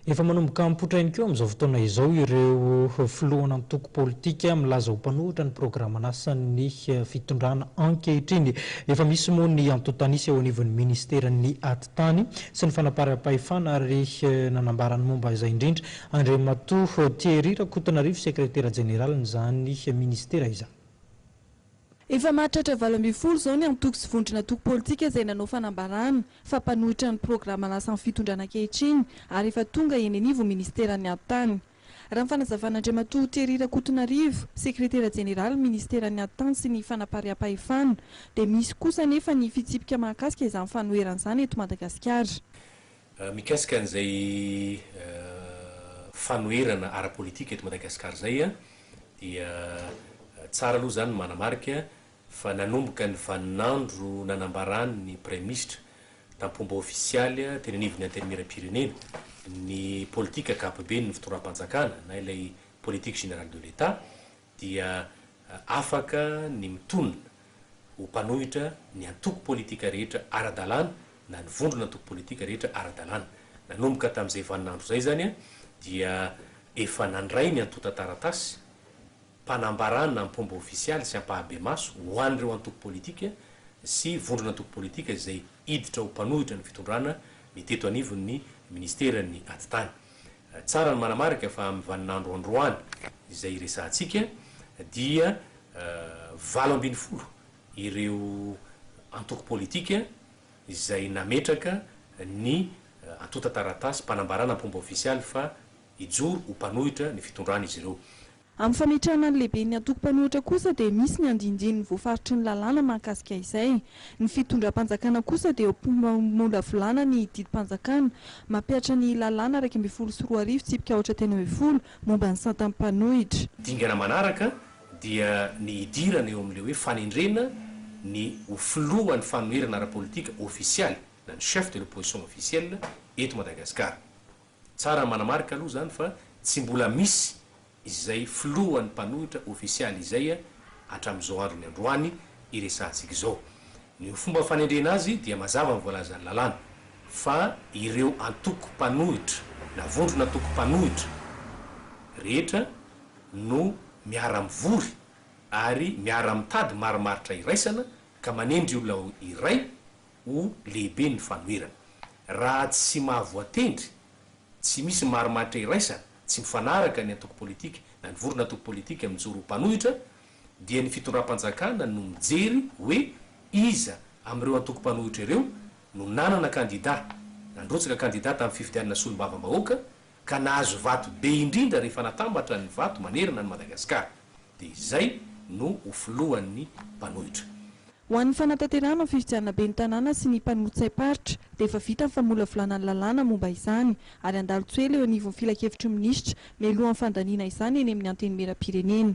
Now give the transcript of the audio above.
Efa manomboka mipotrainy keo amin'izao fotoana izao ireo filohana antoko politika milaza ho mpanohitra ny programan'asan'ny fitondrana ankehitriny. Efa misy moa ny antotanisa eo anivon'ny ministeran'ny atitany sy ny fanaparam-pahefana ary nanambarany momba izay indrindra Andriamatoa Thierry Rakotonarivo sekretera generalin'izany ministera izany. Efa mahatratra 20 zao ny antoko sy vondrona antoko politika izay nanao fanambarana fa mpanohitra ny programan'asan'ny fitondrana ankehitriny ary efa tonga eny anivo ministeran'ny atitany. Raha ny fanazavana Andriamatoa Thierry Rakotonarivo, sekretera generaly ministeran'ny atitany sy ny fanaparam-pahefana, dia misy kosa nefa ny fitsipika mahakasika izany fanoheran'izany eto Madagasikara. Mikasika an'izay fanoherana ara-politika eto Madagasikara zay dia tsara aloha zany manamarika fa nanomboka ny vaninandro nanambarany Premier Ministre tampomba ofisialy teny anivon'ny antenimiram-pirenena ny politika ankapobeny ny fitondram-panjakana na ilay politique générale de l'État dia afaka ny mitonona ho mpanohitra ny antoko politika rehetra ara-dalàna na ny vondrona antoko politika rehetra ara-dalàna. Nanomboka tamin'izay vaninandro zay zany dia efa nandray ny antota taratasy panambarana amin'ny pomba ofisialy sy ampahabe maso ho an'ireo antoko politika sy vondrona antoko politika izay iditra ho mpanohitra ny fitondrana miteto anivon'ny ministeran'ny atitany. Tsara ny manamarika fa amin'ny vaninandro androany izay resantsika dia 20 ireo antoko politika izay nametraka ny antota taratasy panambarana amin'ny pomba ofisialy fa ijoro ho mpanohitra ny fitondrana izy ireo. Amin'ny fametrahana ny lehibe ny antoko mpanohitra kosa dia misy ny andindiny voafaritry ny lalàna mahakasika izay. Ny fitondram-panjakana kosa dia mola volana ny didim-panjakana mampiatra ny lalàna 120 tsipika 310 momba ny santan'ny mpanohitra. Dingana manaraka dia ny idirana eo amin'ilay hoe fanendrena ny ho filohan'ny fanoherana ara-politika ofisialy na ny chef de l'opposition officielle eto Madagasikara. Tsara manamarika aloha zany fa tsy mbola misy izay filohan'ny mpanohitra ofisialy izay hatramin'izao andro ny androany iresantsika izao. Ny fomba fanendrena azy dia mazava ny voalazan'ny lalàna fa ireo antoko mpanohitra na vondrona antoko mpanohitra rehetra no miara-mivory ary miara-mitady marimaritra iraisana ka manendry olona iray ho lehibe ny fanoherana. Raha tsy mahavoatendry, tsy misy marimaritra iraisana, tsy mifanaraka ny antoko politika na ny vorona antoko politika mijoro mpanohitra dia ny fitondram-panjakana no mijery hoe iza amin'ireo antoko mpanohitra ireo no nanana kandida nandrotsaka kandida tamin'ny fifidianana solom-bava-bahoaka ka nahazo vato be indrindra rehefa natambatra ny vato manerana ny Madagasikara dia izay no ho filohan'ny mpanohitra. Ho an'ny fanatanterahana ny fifidianana be ny tanàna sy ny mpanohitsaim-paritra dia efa vita ny famolavolana ny lalàna momba izany ary andalo tsoela eo anivon'ny filakevitry minisitra mialohan'ny fandaniana izany eny amin'ny antenimiram-pirenena.